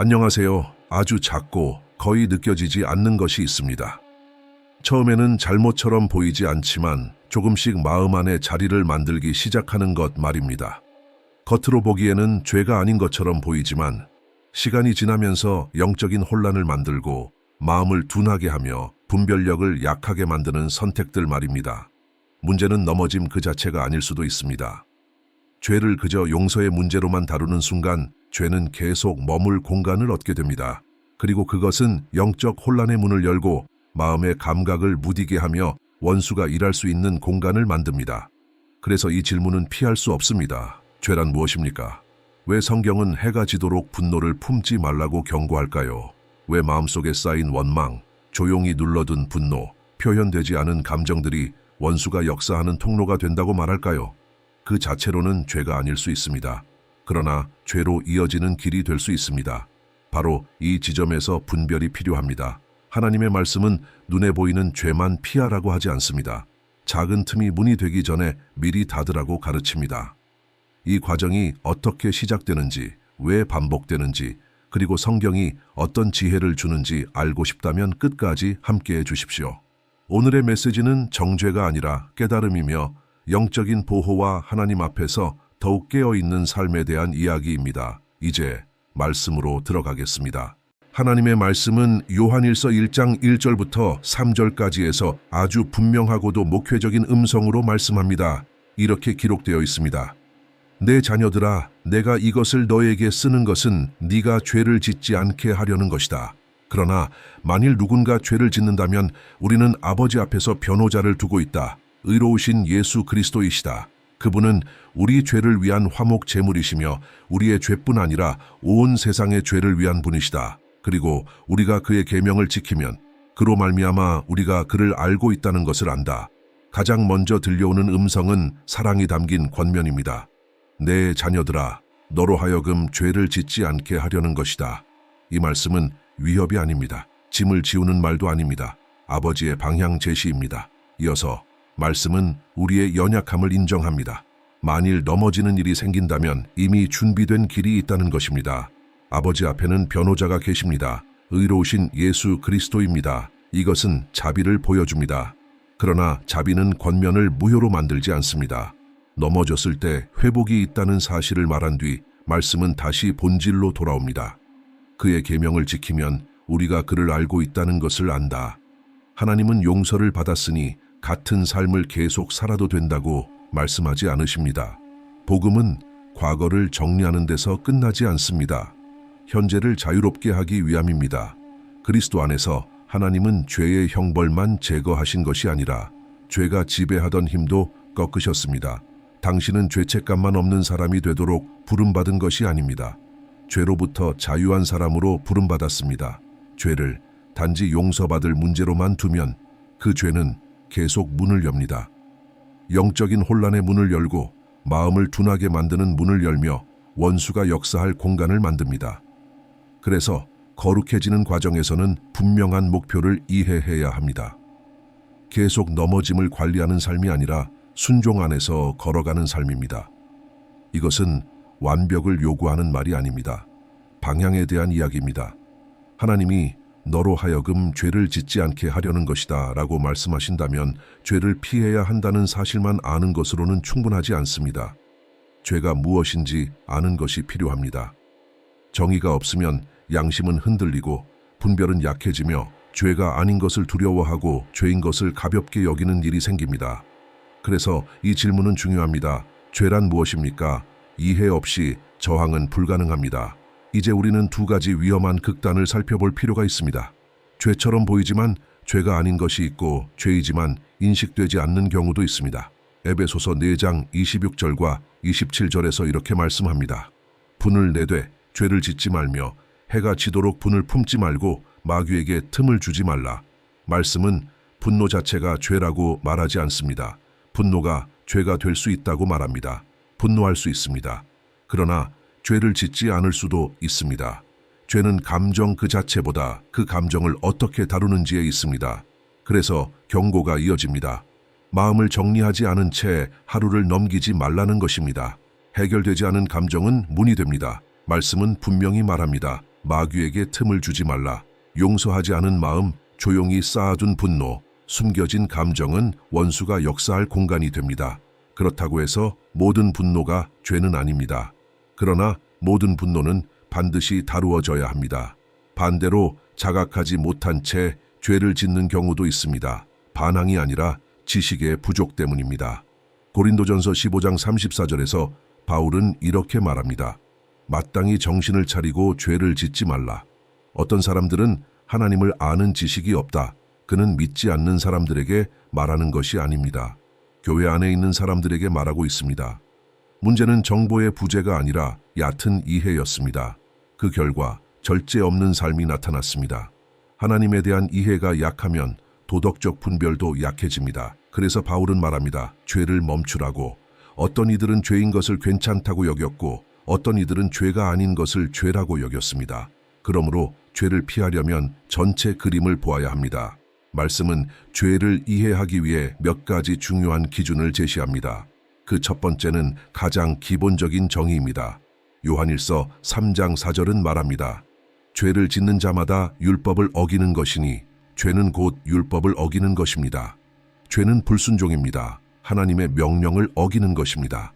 안녕하세요. 아주 작고 거의 느껴지지 않는 것이 있습니다. 처음에는 잘못처럼 보이지 않지만 조금씩 마음 안에 자리를 만들기 시작하는 것 말입니다. 겉으로 보기에는 죄가 아닌 것처럼 보이지만 시간이 지나면서 영적인 혼란을 만들고 마음을 둔하게 하며 분별력을 약하게 만드는 선택들 말입니다. 문제는 넘어짐 그 자체가 아닐 수도 있습니다. 죄를 그저 용서의 문제로만 다루는 순간 죄는 계속 머물 공간을 얻게 됩니다. 그리고 그것은 영적 혼란의 문을 열고 마음의 감각을 무디게 하며 원수가 일할 수 있는 공간을 만듭니다. 그래서 이 질문은 피할 수 없습니다. 죄란 무엇입니까? 왜 성경은 해가 지도록 분노를 품지 말라고 경고할까요? 왜 마음속에 쌓인 원망, 조용히 눌러둔 분노, 표현되지 않은 감정들이 원수가 역사하는 통로가 된다고 말할까요? 그 자체로는 죄가 아닐 수 있습니다. 그러나 죄로 이어지는 길이 될 수 있습니다. 바로 이 지점에서 분별이 필요합니다. 하나님의 말씀은 눈에 보이는 죄만 피하라고 하지 않습니다. 작은 틈이 문이 되기 전에 미리 닫으라고 가르칩니다. 이 과정이 어떻게 시작되는지, 왜 반복되는지, 그리고 성경이 어떤 지혜를 주는지 알고 싶다면 끝까지 함께해 주십시오. 오늘의 메시지는 정죄가 아니라 깨달음이며 영적인 보호와 하나님 앞에서 더욱 깨어있는 삶에 대한 이야기입니다. 이제 말씀으로 들어가겠습니다. 하나님의 말씀은 요한일서 1장 1절부터 3절까지에서 아주 분명하고도 목회적인 음성으로 말씀합니다. 이렇게 기록되어 있습니다. 내 자녀들아, 내가 이것을 너에게 쓰는 것은 네가 죄를 짓지 않게 하려는 것이다. 그러나 만일 누군가 죄를 짓는다면 우리는 아버지 앞에서 변호자를 두고 있다. 의로우신 예수 그리스도이시다. 그분은 우리 죄를 위한 화목 제물이시며 우리의 죄뿐 아니라 온 세상의 죄를 위한 분이시다. 그리고 우리가 그의 계명을 지키면 그로 말미암아 우리가 그를 알고 있다는 것을 안다. 가장 먼저 들려오는 음성은 사랑이 담긴 권면입니다. 내 자녀들아, 너로 하여금 죄를 짓지 않게 하려는 것이다. 이 말씀은 위협이 아닙니다. 짐을 지우는 말도 아닙니다. 아버지의 방향 제시입니다. 이어서 말씀은 우리의 연약함을 인정합니다. 만일 넘어지는 일이 생긴다면 이미 준비된 길이 있다는 것입니다. 아버지 앞에는 변호자가 계십니다. 의로우신 예수 그리스도입니다. 이것은 자비를 보여줍니다. 그러나 자비는 권면을 무효로 만들지 않습니다. 넘어졌을 때 회복이 있다는 사실을 말한 뒤 말씀은 다시 본질로 돌아옵니다. 그의 계명을 지키면 우리가 그를 알고 있다는 것을 안다. 하나님은 용서를 받았으니 같은 삶을 계속 살아도 된다고 말씀하지 않으십니다. 복음은 과거를 정리하는 데서 끝나지 않습니다. 현재를 자유롭게 하기 위함입니다. 그리스도 안에서 하나님은 죄의 형벌만 제거하신 것이 아니라 죄가 지배하던 힘도 꺾으셨습니다. 당신은 죄책감만 없는 사람이 되도록 부름받은 것이 아닙니다. 죄로부터 자유한 사람으로 부름받았습니다. 죄를 단지 용서받을 문제로만 두면 그 죄는 계속 문을 엽니다. 영적인 혼란의 문을 열고 마음을 둔하게 만드는 문을 열며 원수가 역사할 공간을 만듭니다. 그래서 거룩해지는 과정에서는 분명한 목표를 이해해야 합니다. 계속 넘어짐을 관리하는 삶이 아니라 순종 안에서 걸어가는 삶입니다. 이것은 완벽을 요구하는 말이 아닙니다. 방향에 대한 이야기입니다. 하나님이 너로 하여금 죄를 짓지 않게 하려는 것이다 라고 말씀하신다면 죄를 피해야 한다는 사실만 아는 것으로는 충분하지 않습니다. 죄가 무엇인지 아는 것이 필요합니다. 정의가 없으면 양심은 흔들리고 분별은 약해지며 죄가 아닌 것을 두려워하고 죄인 것을 가볍게 여기는 일이 생깁니다. 그래서 이 질문은 중요합니다. 죄란 무엇입니까? 이해 없이 저항은 불가능합니다. 이제 우리는 두 가지 위험한 극단을 살펴볼 필요가 있습니다. 죄처럼 보이지만 죄가 아닌 것이 있고 죄이지만 인식되지 않는 경우도 있습니다. 에베소서 4장 26절과 27절에서 이렇게 말씀합니다. 분을 내되 죄를 짓지 말며 해가 지도록 분을 품지 말고 마귀에게 틈을 주지 말라. 말씀은 분노 자체가 죄라고 말하지 않습니다. 분노가 죄가 될 수 있다고 말합니다. 분노할 수 있습니다. 그러나 죄를 짓지 않을 수도 있습니다. 죄는 감정 그 자체보다 그 감정을 어떻게 다루는지에 있습니다. 그래서 경고가 이어집니다. 마음을 정리하지 않은 채 하루를 넘기지 말라는 것입니다. 해결되지 않은 감정은 문이 됩니다. 말씀은 분명히 말합니다. 마귀에게 틈을 주지 말라. 용서하지 않은 마음, 조용히 쌓아둔 분노, 숨겨진 감정은 원수가 역사할 공간이 됩니다. 그렇다고 해서 모든 분노가 죄는 아닙니다. 그러나 모든 분노는 반드시 다루어져야 합니다. 반대로 자각하지 못한 채 죄를 짓는 경우도 있습니다. 반항이 아니라 지식의 부족 때문입니다. 고린도전서 15장 34절에서 바울은 이렇게 말합니다. 마땅히 정신을 차리고 죄를 짓지 말라. 어떤 사람들은 하나님을 아는 지식이 없다. 그는 믿지 않는 사람들에게 말하는 것이 아닙니다. 교회 안에 있는 사람들에게 말하고 있습니다. 문제는 정보의 부재가 아니라 얕은 이해였습니다. 그 결과 절제 없는 삶이 나타났습니다. 하나님에 대한 이해가 약하면 도덕적 분별도 약해집니다. 그래서 바울은 말합니다. 죄를 멈추라고. 어떤 이들은 죄인 것을 괜찮다고 여겼고 어떤 이들은 죄가 아닌 것을 죄라고 여겼습니다. 그러므로 죄를 피하려면 전체 그림을 보아야 합니다. 말씀은 죄를 이해하기 위해 몇 가지 중요한 기준을 제시합니다. 그 첫 번째는 가장 기본적인 정의입니다. 요한일서 3장 4절은 말합니다. 죄를 짓는 자마다 율법을 어기는 것이니 죄는 곧 율법을 어기는 것입니다. 죄는 불순종입니다. 하나님의 명령을 어기는 것입니다.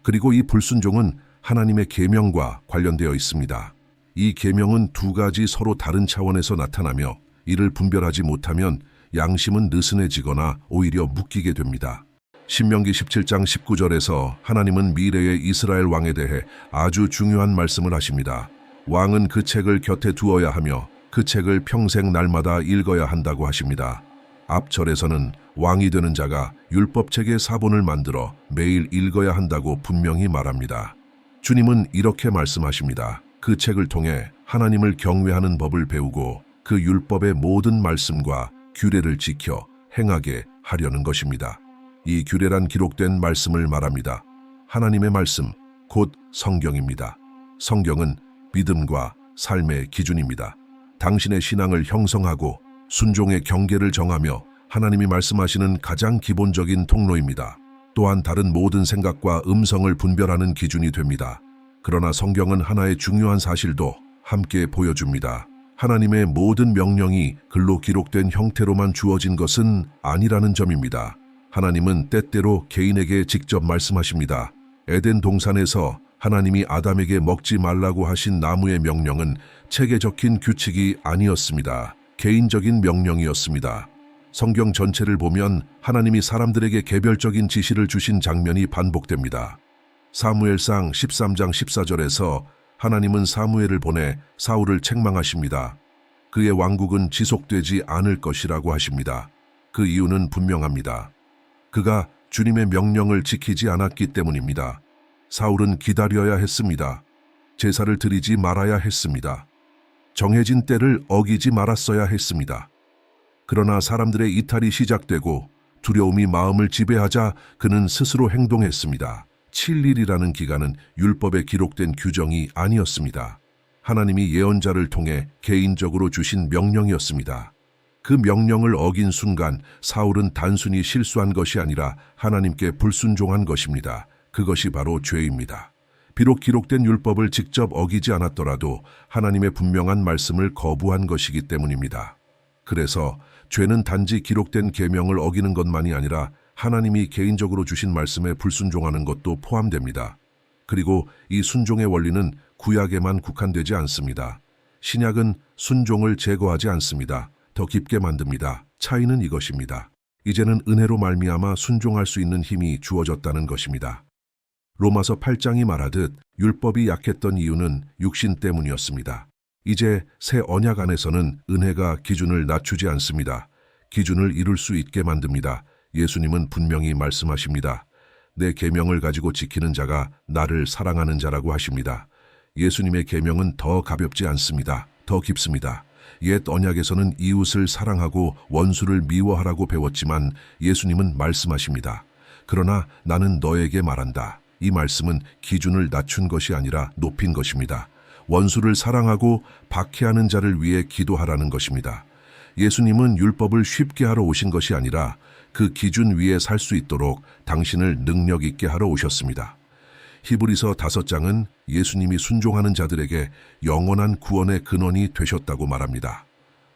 그리고 이 불순종은 하나님의 계명과 관련되어 있습니다. 이 계명은 두 가지 서로 다른 차원에서 나타나며 이를 분별하지 못하면 양심은 느슨해지거나 오히려 묶이게 됩니다. 신명기 17장 19절에서 하나님은 미래의 이스라엘 왕에 대해 아주 중요한 말씀을 하십니다. 왕은 그 책을 곁에 두어야 하며 그 책을 평생 날마다 읽어야 한다고 하십니다. 앞절에서는 왕이 되는 자가 율법책의 사본을 만들어 매일 읽어야 한다고 분명히 말합니다. 주님은 이렇게 말씀하십니다. 그 책을 통해 하나님을 경외하는 법을 배우고 그 율법의 모든 말씀과 규례를 지켜 행하게 하려는 것입니다. 이 규례란 기록된 말씀을 말합니다. 하나님의 말씀, 곧 성경입니다. 성경은 믿음과 삶의 기준입니다. 당신의 신앙을 형성하고 순종의 경계를 정하며 하나님이 말씀하시는 가장 기본적인 통로입니다. 또한 다른 모든 생각과 음성을 분별하는 기준이 됩니다. 그러나 성경은 하나의 중요한 사실도 함께 보여줍니다. 하나님의 모든 명령이 글로 기록된 형태로만 주어진 것은 아니라는 점입니다. 하나님은 때때로 개인에게 직접 말씀하십니다. 에덴 동산에서 하나님이 아담에게 먹지 말라고 하신 나무의 명령은 책에 적힌 규칙이 아니었습니다. 개인적인 명령이었습니다. 성경 전체를 보면 하나님이 사람들에게 개별적인 지시를 주신 장면이 반복됩니다. 사무엘상 13장 14절에서 하나님은 사무엘을 보내 사울을 책망하십니다. 그의 왕국은 지속되지 않을 것이라고 하십니다. 그 이유는 분명합니다. 그가 주님의 명령을 지키지 않았기 때문입니다. 사울은 기다려야 했습니다. 제사를 드리지 말아야 했습니다. 정해진 때를 어기지 말았어야 했습니다. 그러나 사람들의 이탈이 시작되고 두려움이 마음을 지배하자 그는 스스로 행동했습니다. 7일이라는 기간은 율법에 기록된 규정이 아니었습니다. 하나님이 예언자를 통해 개인적으로 주신 명령이었습니다. 그 명령을 어긴 순간 사울은 단순히 실수한 것이 아니라 하나님께 불순종한 것입니다. 그것이 바로 죄입니다. 비록 기록된 율법을 직접 어기지 않았더라도 하나님의 분명한 말씀을 거부한 것이기 때문입니다. 그래서 죄는 단지 기록된 계명을 어기는 것만이 아니라 하나님이 개인적으로 주신 말씀에 불순종하는 것도 포함됩니다. 그리고 이 순종의 원리는 구약에만 국한되지 않습니다. 신약은 순종을 제거하지 않습니다. 더 깊게 만듭니다. 차이는 이것입니다. 이제는 은혜로 말미암아 순종할 수 있는 힘이 주어졌다는 것입니다. 로마서 8장이 말하듯 율법이 약했던 이유는 육신 때문이었습니다. 이제 새 언약 안에서는 은혜가 기준을 낮추지 않습니다. 기준을 이룰 수 있게 만듭니다. 예수님은 분명히 말씀하십니다. 내 계명을 가지고 지키는 자가 나를 사랑하는 자라고 하십니다. 예수님의 계명은 더 가볍지 않습니다. 더 깊습니다. 옛 언약에서는 이웃을 사랑하고 원수를 미워하라고 배웠지만 예수님은 말씀하십니다. 그러나 나는 너에게 말한다. 이 말씀은 기준을 낮춘 것이 아니라 높인 것입니다. 원수를 사랑하고 박해하는 자를 위해 기도하라는 것입니다. 예수님은 율법을 쉽게 하러 오신 것이 아니라 그 기준 위에 살 수 있도록 당신을 능력 있게 하러 오셨습니다. 히브리서 5장은 예수님이 순종하는 자들에게 영원한 구원의 근원이 되셨다고 말합니다.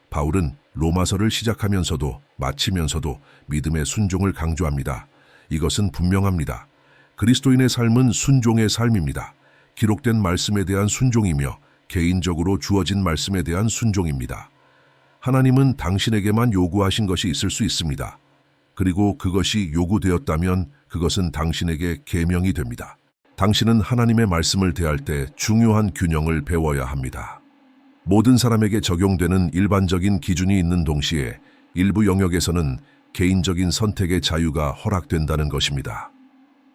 바울은 로마서를 시작하면서도 마치면서도 믿음의 순종을 강조합니다. 이것은 분명합니다. 그리스도인의 삶은 순종의 삶입니다. 기록된 말씀에 대한 순종이며 개인적으로 주어진 말씀에 대한 순종입니다. 하나님은 당신에게만 요구하신 것이 있을 수 있습니다. 그리고 그것이 요구되었다면 그것은 당신에게 계명이 됩니다. 당신은 하나님의 말씀을 대할 때 중요한 균형을 배워야 합니다. 모든 사람에게 적용되는 일반적인 기준이 있는 동시에 일부 영역에서는 개인적인 선택의 자유가 허락된다는 것입니다.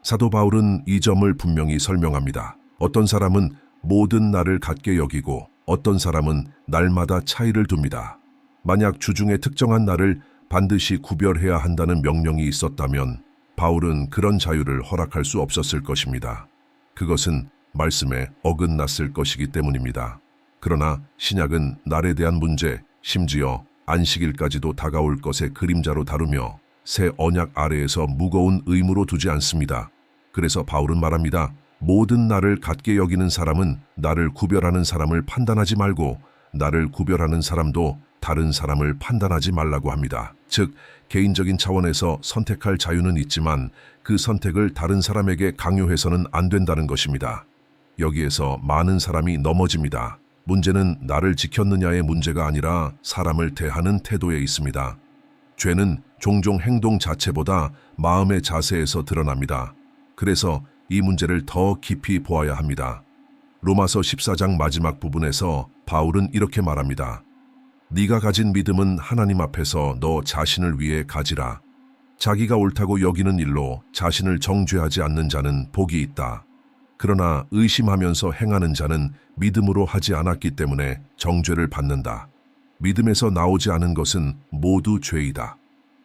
사도 바울은 이 점을 분명히 설명합니다. 어떤 사람은 모든 날을 같게 여기고 어떤 사람은 날마다 차이를 둡니다. 만약 주중에 특정한 날을 반드시 구별해야 한다는 명령이 있었다면 바울은 그런 자유를 허락할 수 없었을 것입니다. 그것은 말씀에 어긋났을 것이기 때문입니다. 그러나 신약은 날에 대한 문제, 심지어 안식일까지도 다가올 것의 그림자로 다루며 새 언약 아래에서 무거운 의무로 두지 않습니다. 그래서 바울은 말합니다. 모든 날을 같게 여기는 사람은 나를 구별하는 사람을 판단하지 말고 나를 구별하는 사람도 다른 사람을 판단하지 말라고 합니다. 즉, 개인적인 차원에서 선택할 자유는 있지만 그 선택을 다른 사람에게 강요해서는 안 된다는 것입니다. 여기에서 많은 사람이 넘어집니다. 문제는 나를 지켰느냐의 문제가 아니라 사람을 대하는 태도에 있습니다. 죄는 종종 행동 자체보다 마음의 자세에서 드러납니다. 그래서 이 문제를 더 깊이 보아야 합니다. 로마서 14장 마지막 부분에서 바울은 이렇게 말합니다. 네가 가진 믿음은 하나님 앞에서 너 자신을 위해 가지라. 자기가 옳다고 여기는 일로 자신을 정죄하지 않는 자는 복이 있다. 그러나 의심하면서 행하는 자는 믿음으로 하지 않았기 때문에 정죄를 받는다. 믿음에서 나오지 않은 것은 모두 죄이다.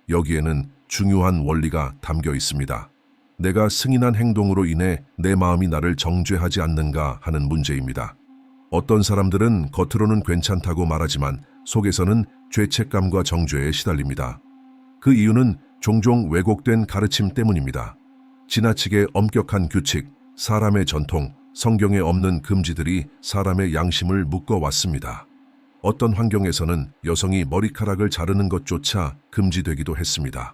여기에는 중요한 원리가 담겨 있습니다. 내가 승인한 행동으로 인해 내 마음이 나를 정죄하지 않는가 하는 문제입니다. 어떤 사람들은 겉으로는 괜찮다고 말하지만 속에서는 죄책감과 정죄에 시달립니다. 그 이유는 종종 왜곡된 가르침 때문입니다. 지나치게 엄격한 규칙, 사람의 전통, 성경에 없는 금지들이 사람의 양심을 묶어왔습니다. 어떤 환경에서는 여성이 머리카락을 자르는 것조차 금지되기도 했습니다.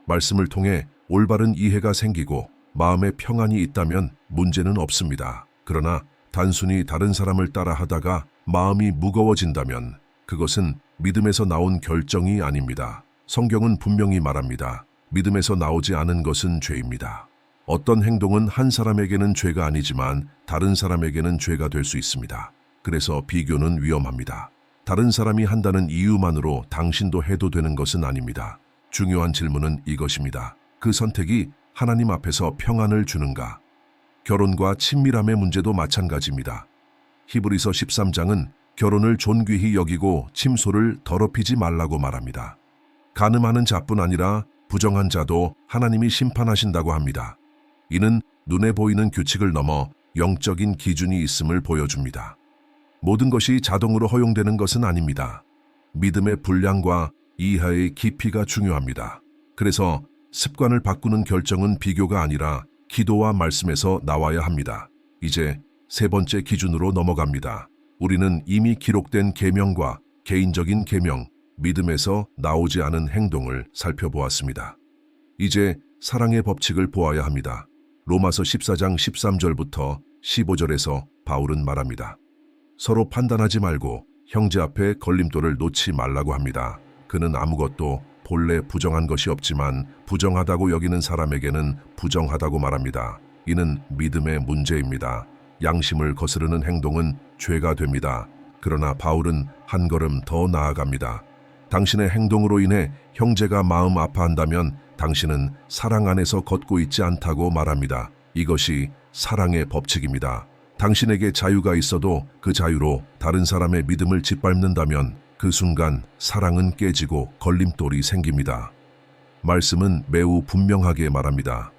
말씀을 통해 올바른 이해가 생기고 마음의 평안이 있다면 문제는 없습니다. 그러나 단순히 다른 사람을 따라 하다가 마음이 무거워진다면 그것은 믿음에서 나온 결정이 아닙니다. 성경은 분명히 말합니다. 믿음에서 나오지 않은 것은 죄입니다. 어떤 행동은 한 사람에게는 죄가 아니지만 다른 사람에게는 죄가 될 수 있습니다. 그래서 비교는 위험합니다. 다른 사람이 한다는 이유만으로 당신도 해도 되는 것은 아닙니다. 중요한 질문은 이것입니다. 그 선택이 하나님 앞에서 평안을 주는가? 결혼과 친밀함의 문제도 마찬가지입니다. 히브리서 13장은 결혼을 존귀히 여기고 침소를 더럽히지 말라고 말합니다. 간음하는 자뿐 아니라 부정한 자도 하나님이 심판하신다고 합니다. 이는 눈에 보이는 규칙을 넘어 영적인 기준이 있음을 보여줍니다. 모든 것이 자동으로 허용되는 것은 아닙니다. 믿음의 분량과 이해의 깊이가 중요합니다. 그래서 습관을 바꾸는 결정은 비교가 아니라 기도와 말씀에서 나와야 합니다. 이제 세 번째 기준으로 넘어갑니다. 우리는 이미 기록된 계명과 개인적인 계명, 믿음에서 나오지 않은 행동을 살펴보았습니다. 이제 사랑의 법칙을 보아야 합니다. 로마서 14장 13절부터 15절에서 바울은 말합니다. 서로 판단하지 말고 형제 앞에 걸림돌을 놓지 말라고 합니다. 그는 아무것도 본래 부정한 것이 없지만 부정하다고 여기는 사람에게는 부정하다고 말합니다. 이는 믿음의 문제입니다. 양심을 거스르는 행동은 죄가 됩니다. 그러나 바울은 한 걸음 더 나아갑니다. 당신의 행동으로 인해 형제가 마음 아파한다면 당신은 사랑 안에서 걷고 있지 않다고 말합니다. 이것이 사랑의 법칙입니다. 당신에게 자유가 있어도 그 자유로 다른 사람의 믿음을 짓밟는다면 그 순간 사랑은 깨지고 걸림돌이 생깁니다. 말씀은 매우 분명하게 말합니다.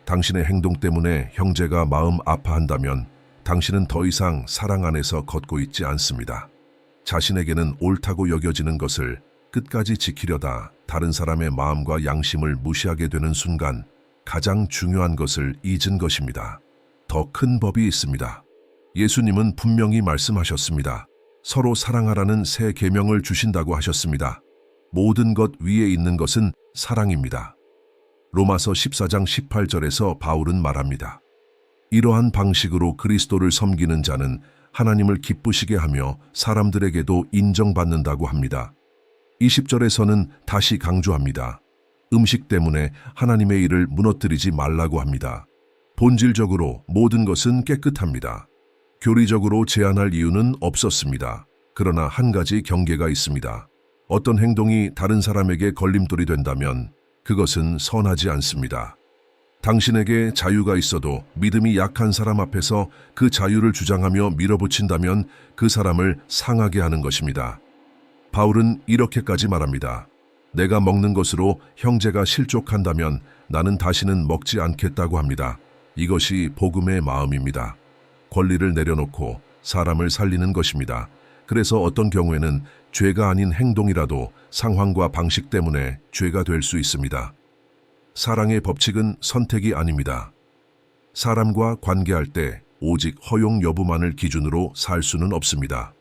당신의 행동 때문에 형제가 마음 아파한다면 당신은 더 이상 사랑 안에서 걷고 있지 않습니다. 자신에게는 옳다고 여겨지는 것을 끝까지 지키려다 다른 사람의 마음과 양심을 무시하게 되는 순간 가장 중요한 것을 잊은 것입니다. 더 큰 법이 있습니다. 예수님은 분명히 말씀하셨습니다. 서로 사랑하라는 새 계명을 주신다고 하셨습니다. 모든 것 위에 있는 것은 사랑입니다. 로마서 14장 18절에서 바울은 말합니다. 이러한 방식으로 그리스도를 섬기는 자는 하나님을 기쁘시게 하며 사람들에게도 인정받는다고 합니다. 20절에서는 다시 강조합니다. 음식 때문에 하나님의 일을 무너뜨리지 말라고 합니다. 본질적으로 모든 것은 깨끗합니다. 교리적으로 제한할 이유는 없었습니다. 그러나 한 가지 경계가 있습니다. 어떤 행동이 다른 사람에게 걸림돌이 된다면 그것은 선하지 않습니다. 당신에게 자유가 있어도 믿음이 약한 사람 앞에서 그 자유를 주장하며 밀어붙인다면 그 사람을 상하게 하는 것입니다. 바울은 이렇게까지 말합니다. 내가 먹는 것으로 형제가 실족한다면 나는 다시는 먹지 않겠다고 합니다. 이것이 복음의 마음입니다. 권리를 내려놓고 사람을 살리는 것입니다. 그래서 어떤 경우에는 죄가 아닌 행동이라도 상황과 방식 때문에 죄가 될 수 있습니다. 사랑의 법칙은 선택이 아닙니다. 사람과 관계할 때 오직 허용 여부만을 기준으로 살 수는 없습니다.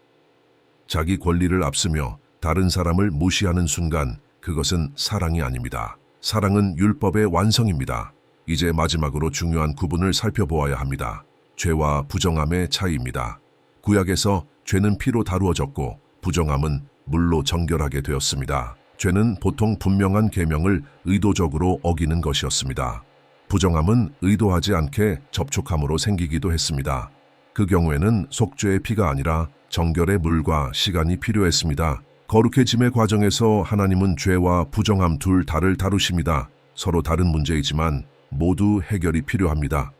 자기 권리를 앞서며 다른 사람을 무시하는 순간 그것은 사랑이 아닙니다. 사랑은 율법의 완성입니다. 이제 마지막으로 중요한 구분을 살펴보아야 합니다. 죄와 부정함의 차이입니다. 구약에서 죄는 피로 다루어졌고 부정함은 물로 정결하게 되었습니다. 죄는 보통 분명한 계명을 의도적으로 어기는 것이었습니다. 부정함은 의도하지 않게 접촉함으로 생기기도 했습니다. 그 경우에는 속죄의 피가 아니라 정결의 물과 시간이 필요했습니다. 거룩해짐의 과정에서 하나님은 죄와 부정함 둘 다를 다루십니다. 서로 다른 문제이지만 모두 해결이 필요합니다.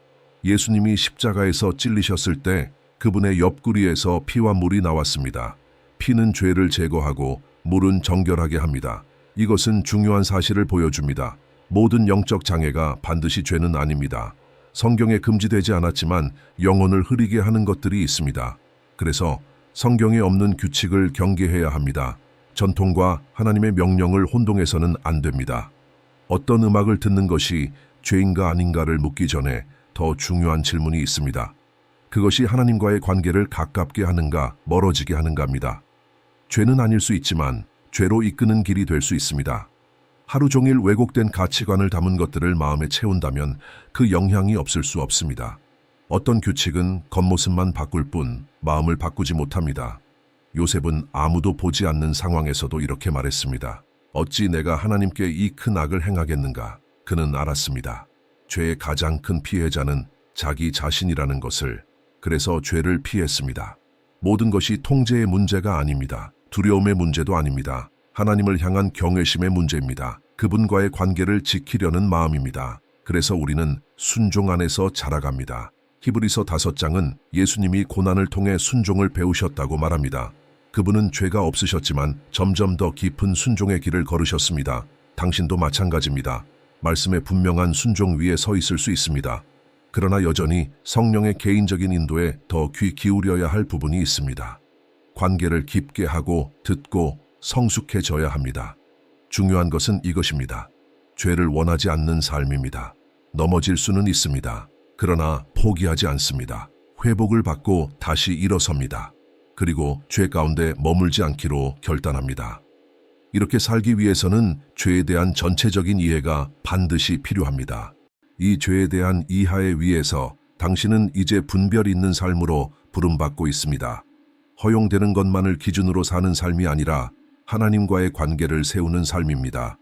예수님이 십자가에서 찔리셨을 때 그분의 옆구리에서 피와 물이 나왔습니다. 피는 죄를 제거하고 물은 정결하게 합니다. 이것은 중요한 사실을 보여줍니다. 모든 영적 장애가 반드시 죄는 아닙니다. 성경에 금지되지 않았지만 영혼을 흐리게 하는 것들이 있습니다. 그래서 성경에 없는 규칙을 경계해야 합니다. 전통과 하나님의 명령을 혼동해서는 안 됩니다. 어떤 음악을 듣는 것이 죄인가 아닌가를 묻기 전에 더 중요한 질문이 있습니다. 그것이 하나님과의 관계를 가깝게 하는가, 멀어지게 하는가입니다. 죄는 아닐 수 있지만 죄로 이끄는 길이 될 수 있습니다. 하루 종일 왜곡된 가치관을 담은 것들을 마음에 채운다면 그 영향이 없을 수 없습니다. 어떤 규칙은 겉모습만 바꿀 뿐 마음을 바꾸지 못합니다. 요셉은 아무도 보지 않는 상황에서도 이렇게 말했습니다. 어찌 내가 하나님께 이 큰 악을 행하겠는가? 그는 알았습니다. 죄의 가장 큰 피해자는 자기 자신이라는 것을. 그래서 죄를 피했습니다. 모든 것이 통제의 문제가 아닙니다. 두려움의 문제도 아닙니다. 하나님을 향한 경외심의 문제입니다. 그분과의 관계를 지키려는 마음입니다. 그래서 우리는 순종 안에서 자라갑니다. 히브리서 5장은 예수님이 고난을 통해 순종을 배우셨다고 말합니다. 그분은 죄가 없으셨지만 점점 더 깊은 순종의 길을 걸으셨습니다. 당신도 마찬가지입니다. 말씀의 분명한 순종 위에 서 있을 수 있습니다. 그러나 여전히 성령의 개인적인 인도에 더 귀 기울여야 할 부분이 있습니다. 관계를 깊게 하고 듣고 성숙해져야 합니다. 중요한 것은 이것입니다. 죄를 원하지 않는 삶입니다. 넘어질 수는 있습니다. 그러나 포기하지 않습니다. 회복을 받고 다시 일어섭니다. 그리고 죄 가운데 머물지 않기로 결단합니다. 이렇게 살기 위해서는 죄에 대한 전체적인 이해가 반드시 필요합니다. 이 죄에 대한 이하에 위해서 당신은 이제 분별 있는 삶으로 부름받고 있습니다. 허용되는 것만을 기준으로 사는 삶이 아니라 하나님과의 관계를 세우는 삶입니다.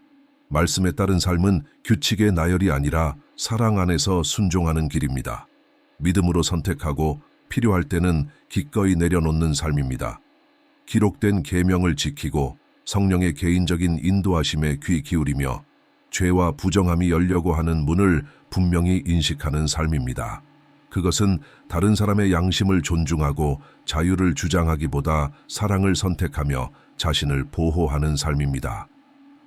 말씀에 따른 삶은 규칙의 나열이 아니라 사랑 안에서 순종하는 길입니다. 믿음으로 선택하고 필요할 때는 기꺼이 내려놓는 삶입니다. 기록된 계명을 지키고 성령의 개인적인 인도하심에 귀 기울이며 죄와 부정함이 열려고 하는 문을 분명히 인식하는 삶입니다. 그것은 다른 사람의 양심을 존중하고 자유를 주장하기보다 사랑을 선택하며 자신을 보호하는 삶입니다.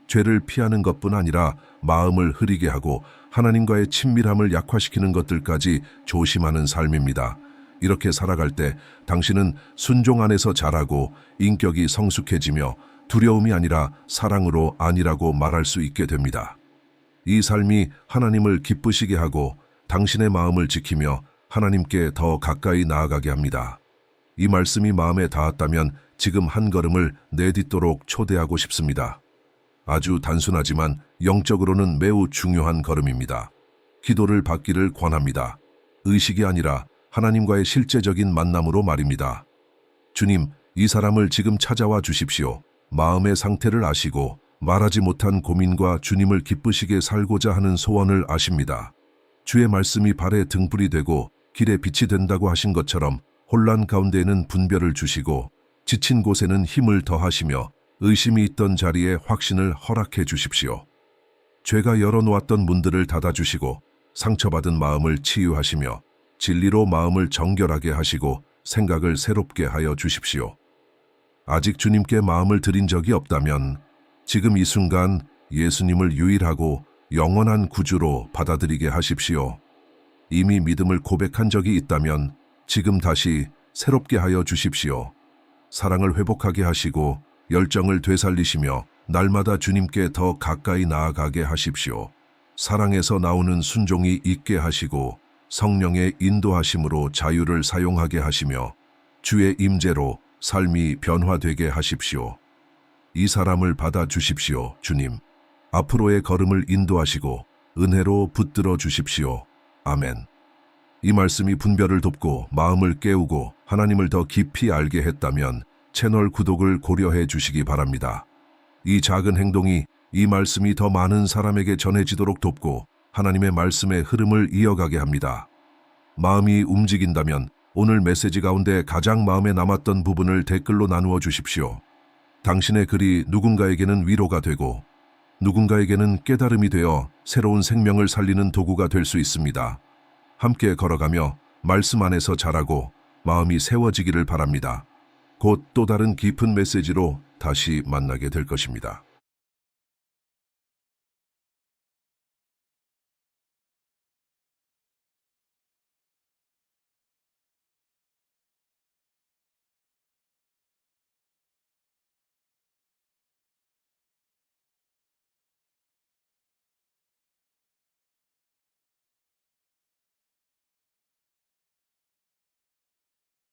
죄를 피하는 것뿐 아니라 마음을 흐리게 하고 하나님과의 친밀함을 약화시키는 것들까지 조심하는 삶입니다. 이렇게 살아갈 때 당신은 순종 안에서 자라고 인격이 성숙해지며 두려움이 아니라 사랑으로 아니라고 말할 수 있게 됩니다. 이 삶이 하나님을 기쁘시게 하고 당신의 마음을 지키며 하나님께 더 가까이 나아가게 합니다. 이 말씀이 마음에 닿았다면 지금 한 걸음을 내딛도록 초대하고 싶습니다. 아주 단순하지만 영적으로는 매우 중요한 걸음입니다. 기도를 받기를 권합니다. 의식이 아니라 하나님과의 실제적인 만남으로 말입니다. 주님, 이 사람을 지금 찾아와 주십시오. 마음의 상태를 아시고 말하지 못한 고민과 주님을 기쁘시게 살고자 하는 소원을 아십니다. 주의 말씀이 발에 등불이 되고 길에 빛이 된다고 하신 것처럼 혼란 가운데에는 분별을 주시고 지친 곳에는 힘을 더하시며 의심이 있던 자리에 확신을 허락해 주십시오. 죄가 열어놓았던 문들을 닫아주시고 상처받은 마음을 치유하시며 진리로 마음을 정결하게 하시고 생각을 새롭게 하여 주십시오. 아직 주님께 마음을 드린 적이 없다면 지금 이 순간 예수님을 유일하고 영원한 구주로 받아들이게 하십시오. 이미 믿음을 고백한 적이 있다면 지금 다시 새롭게 하여 주십시오. 사랑을 회복하게 하시고 열정을 되살리시며 날마다 주님께 더 가까이 나아가게 하십시오. 사랑에서 나오는 순종이 있게 하시고 성령의 인도하심으로 자유를 사용하게 하시며 주의 임재로 삶이 변화되게 하십시오. 이 사람을 받아주십시오, 주님. 앞으로의 걸음을 인도하시고 은혜로 붙들어 주십시오. 아멘. 이 말씀이 분별을 돕고 마음을 깨우고 하나님을 더 깊이 알게 했다면 채널 구독을 고려해 주시기 바랍니다. 이 작은 행동이 이 말씀이 더 많은 사람에게 전해지도록 돕고 하나님의 말씀의 흐름을 이어가게 합니다. 마음이 움직인다면 오늘 메시지 가운데 가장 마음에 남았던 부분을 댓글로 나누어 주십시오. 당신의 글이 누군가에게는 위로가 되고 누군가에게는 깨달음이 되어 새로운 생명을 살리는 도구가 될 수 있습니다. 함께 걸어가며 말씀 안에서 자라고 마음이 세워지기를 바랍니다. 곧 또 다른 깊은 메시지로 다시 만나게 될 것입니다.